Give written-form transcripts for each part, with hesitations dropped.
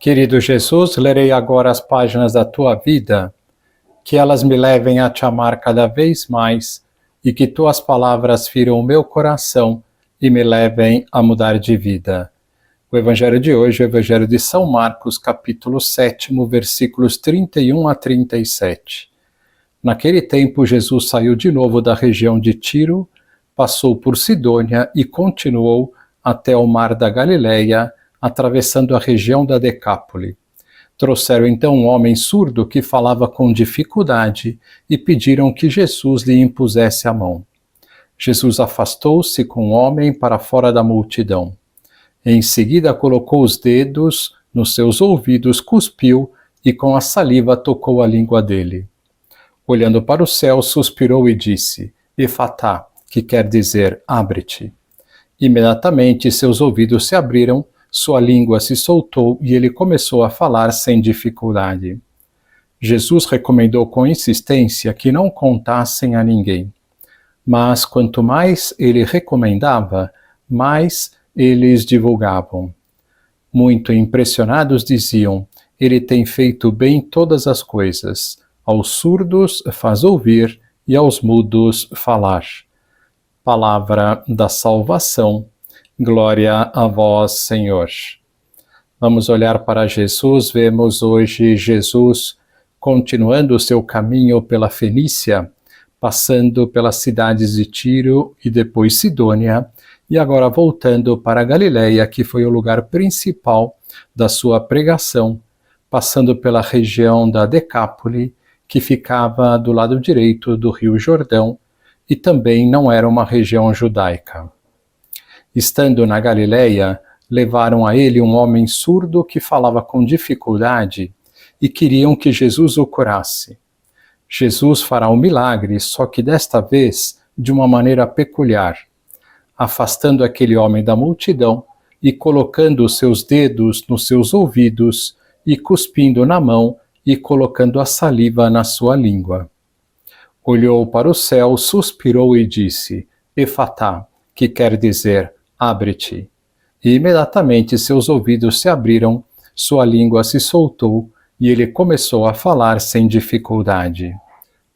Querido Jesus, lerei agora as páginas da tua vida, que elas me levem a te amar cada vez mais e que tuas palavras firam o meu coração e me levem a mudar de vida. O evangelho de hoje é o evangelho de São Marcos, capítulo 7, versículos 31 a 37. Naquele tempo, Jesus saiu de novo da região de Tiro, passou por Sidônia e continuou até o mar da Galileia, atravessando a região da Decápole. Trouxeram então um homem surdo que falava com dificuldade e pediram que Jesus lhe impusesse a mão. Jesus afastou-se com o homem para fora da multidão. Em seguida colocou os dedos nos seus ouvidos, cuspiu e com a saliva tocou a língua dele. Olhando para o céu, suspirou e disse: Efatá, que quer dizer, abre-te. Imediatamente seus ouvidos se abriram, sua língua se soltou e ele começou a falar sem dificuldade. Jesus recomendou com insistência que não contassem a ninguém. Mas quanto mais ele recomendava, mais eles divulgavam. Muito impressionados diziam: ele tem feito bem todas as coisas. Aos surdos faz ouvir e aos mudos falar. Palavra da salvação. Glória a vós, Senhor. Vamos olhar para Jesus. Vemos hoje Jesus continuando o seu caminho pela Fenícia, passando pelas cidades de Tiro e depois Sidônia, e agora voltando para a Galileia, que foi o lugar principal da sua pregação, passando pela região da Decápole, que ficava do lado direito do Rio Jordão, e também não era uma região judaica. Estando na Galileia, levaram a ele um homem surdo que falava com dificuldade e queriam que Jesus o curasse. Jesus fará um milagre, só que desta vez de uma maneira peculiar, afastando aquele homem da multidão e colocando os seus dedos nos seus ouvidos e cuspindo na mão e colocando a saliva na sua língua. Olhou para o céu, suspirou e disse: Efatá, que quer dizer, abre-te. E imediatamente seus ouvidos se abriram, sua língua se soltou e ele começou a falar sem dificuldade.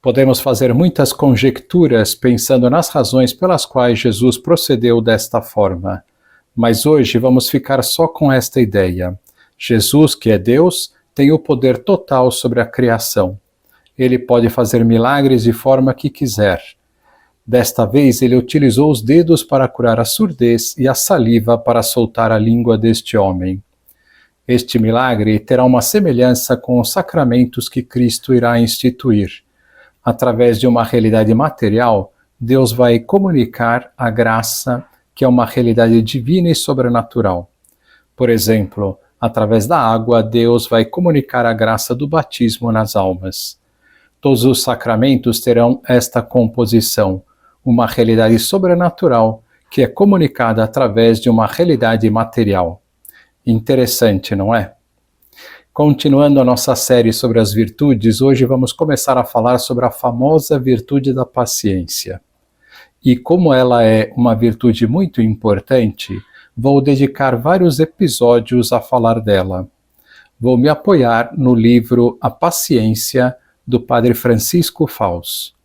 Podemos fazer muitas conjecturas pensando nas razões pelas quais Jesus procedeu desta forma, mas hoje vamos ficar só com esta ideia. Jesus, que é Deus, tem o poder total sobre a criação. Ele pode fazer milagres de forma que quiser. Desta vez, ele utilizou os dedos para curar a surdez e a saliva para soltar a língua deste homem. Este milagre terá uma semelhança com os sacramentos que Cristo irá instituir. Através de uma realidade material, Deus vai comunicar a graça, que é uma realidade divina e sobrenatural. Por exemplo, através da água, Deus vai comunicar a graça do batismo nas almas. Todos os sacramentos terão esta composição, uma realidade sobrenatural que é comunicada através de uma realidade material. Interessante, não é? Continuando a nossa série sobre as virtudes, hoje vamos começar a falar sobre a famosa virtude da paciência. E como ela é uma virtude muito importante, vou dedicar vários episódios a falar dela. Vou me apoiar no livro A Paciência, do Padre Francisco Fausto.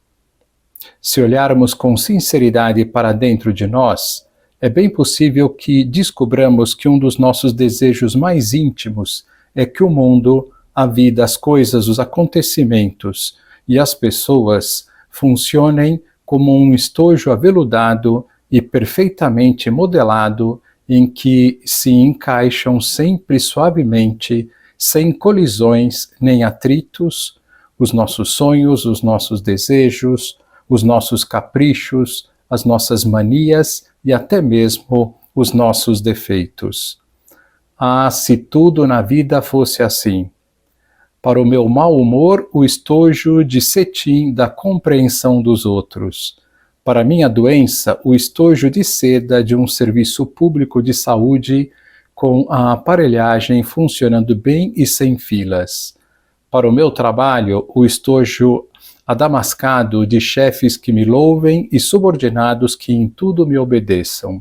Se olharmos com sinceridade para dentro de nós, é bem possível que descobramos que um dos nossos desejos mais íntimos é que o mundo, a vida, as coisas, os acontecimentos e as pessoas funcionem como um estojo aveludado e perfeitamente modelado em que se encaixam sempre suavemente, sem colisões nem atritos, os nossos sonhos, os nossos desejos, os nossos caprichos, as nossas manias e até mesmo os nossos defeitos. Ah, se tudo na vida fosse assim! Para o meu mau humor, o estojo de cetim da compreensão dos outros. Para minha doença, o estojo de seda de um serviço público de saúde com a aparelhagem funcionando bem e sem filas. Para o meu trabalho, o estojo adamascado de chefes que me louvem e subordinados que em tudo me obedeçam.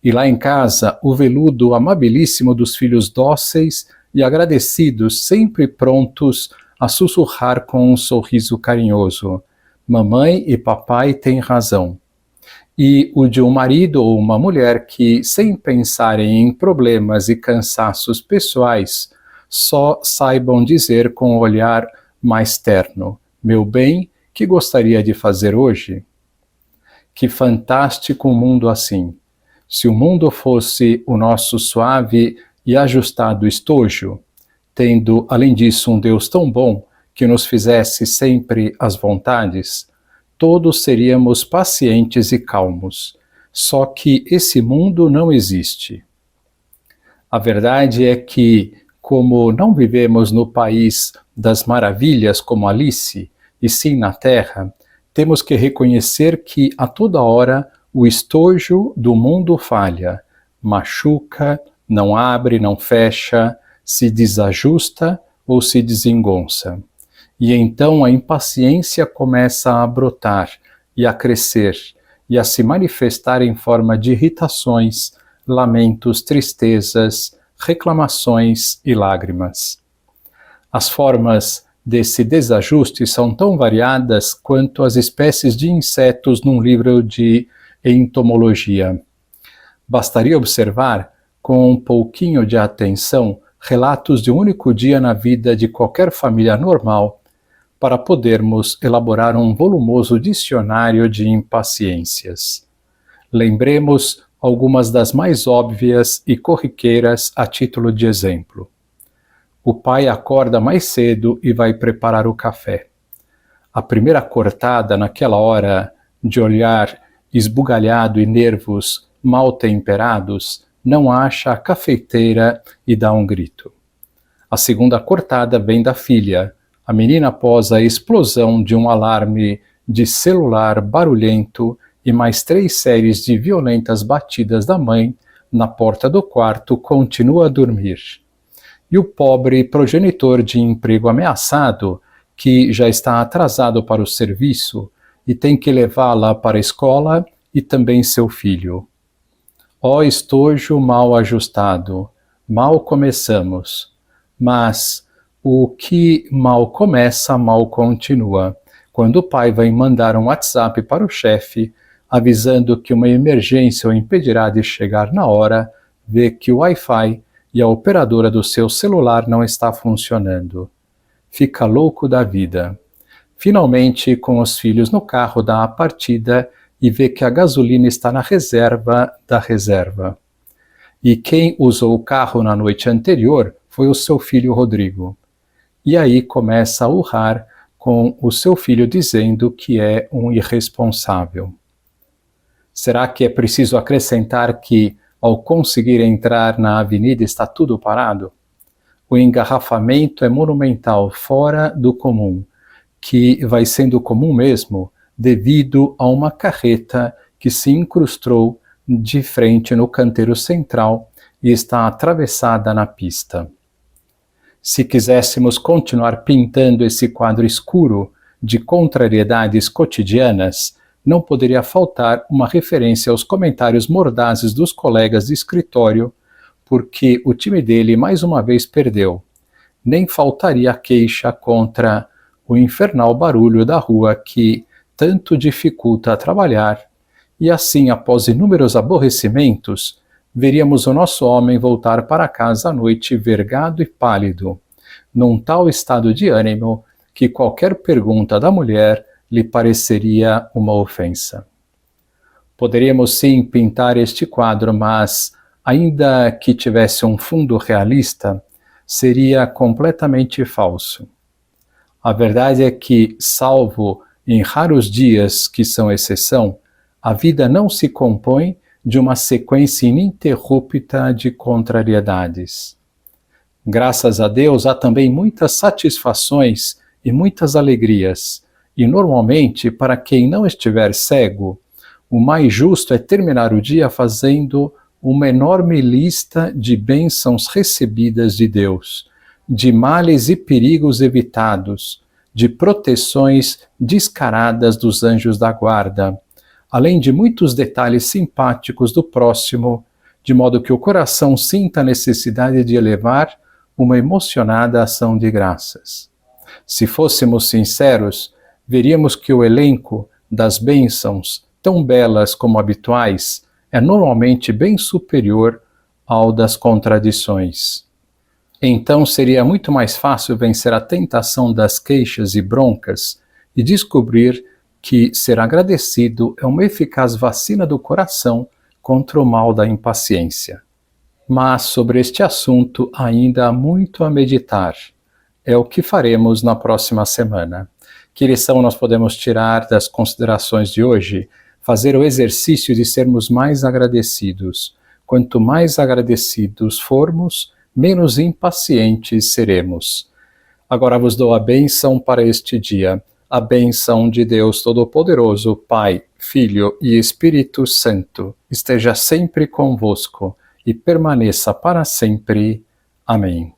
E lá em casa, o veludo amabilíssimo dos filhos dóceis e agradecidos, sempre prontos a sussurrar com um sorriso carinhoso: mamãe e papai têm razão. E o de um marido ou uma mulher que, sem pensarem em problemas e cansaços pessoais, só saibam dizer com um olhar mais terno: meu bem, que gostaria de fazer hoje? Que fantástico um mundo assim! Se o mundo fosse o nosso suave e ajustado estojo, tendo, além disso, um Deus tão bom que nos fizesse sempre as vontades, todos seríamos pacientes e calmos. Só que esse mundo não existe. A verdade é que, como não vivemos no país das maravilhas como Alice, e sim na Terra, temos que reconhecer que a toda hora o estojo do mundo falha, machuca, não abre, não fecha, se desajusta ou se desengonça. E então a impaciência começa a brotar e a crescer e a se manifestar em forma de irritações, lamentos, tristezas, reclamações e lágrimas. As formas desse desajuste são tão variadas quanto as espécies de insetos num livro de entomologia. Bastaria observar, com um pouquinho de atenção, relatos de um único dia na vida de qualquer família normal, para podermos elaborar um volumoso dicionário de impaciências. Lembremos algumas das mais óbvias e corriqueiras a título de exemplo. O pai acorda mais cedo e vai preparar o café. A primeira cortada naquela hora, de olhar esbugalhado e nervos mal temperados, não acha a cafeiteira e dá um grito. A segunda cortada vem da filha, a menina após a explosão de um alarme de celular barulhento e mais 3 séries de violentas batidas da mãe na porta do quarto continua a dormir. E o pobre progenitor de emprego ameaçado, que já está atrasado para o serviço e tem que levá-la para a escola e também seu filho. Ó estojo mal ajustado, mal começamos, mas o que mal começa, mal continua. Quando o pai vai mandar um WhatsApp para o chefe, avisando que uma emergência o impedirá de chegar na hora, vê que o Wi-Fi e a operadora do seu celular não está funcionando. Fica louco da vida. Finalmente, com os filhos no carro, dá a partida e vê que a gasolina está na reserva da reserva. E quem usou o carro na noite anterior foi o seu filho Rodrigo. E aí começa a urrar com o seu filho dizendo que é um irresponsável. Será que é preciso acrescentar que, ao conseguir entrar na avenida, está tudo parado? O engarrafamento é monumental, fora do comum, que vai sendo comum mesmo devido a uma carreta que se incrustou de frente no canteiro central e está atravessada na pista. Se quiséssemos continuar pintando esse quadro escuro de contrariedades cotidianas, não poderia faltar uma referência aos comentários mordazes dos colegas de escritório, porque o time dele mais uma vez perdeu. Nem faltaria a queixa contra o infernal barulho da rua que tanto dificulta trabalhar, e assim, após inúmeros aborrecimentos, veríamos o nosso homem voltar para casa à noite vergado e pálido, num tal estado de ânimo que qualquer pergunta da mulher lhe pareceria uma ofensa. Poderíamos sim pintar este quadro, mas, ainda que tivesse um fundo realista, seria completamente falso. A verdade é que, salvo em raros dias que são exceção, a vida não se compõe de uma sequência ininterrupta de contrariedades. Graças a Deus, há também muitas satisfações e muitas alegrias, e normalmente, para quem não estiver cego, o mais justo é terminar o dia fazendo uma enorme lista de bênçãos recebidas de Deus, de males e perigos evitados, de proteções descaradas dos anjos da guarda, além de muitos detalhes simpáticos do próximo, de modo que o coração sinta a necessidade de elevar uma emocionada ação de graças. Se fôssemos sinceros, veríamos que o elenco das bênçãos, tão belas como habituais, é normalmente bem superior ao das contradições. Então seria muito mais fácil vencer a tentação das queixas e broncas e descobrir que ser agradecido é uma eficaz vacina do coração contra o mal da impaciência. Mas sobre este assunto ainda há muito a meditar. É o que faremos na próxima semana. Que lição nós podemos tirar das considerações de hoje? Fazer o exercício de sermos mais agradecidos. Quanto mais agradecidos formos, menos impacientes seremos. Agora vos dou a bênção para este dia. A bênção de Deus Todo-Poderoso, Pai, Filho e Espírito Santo, esteja sempre convosco e permaneça para sempre. Amém.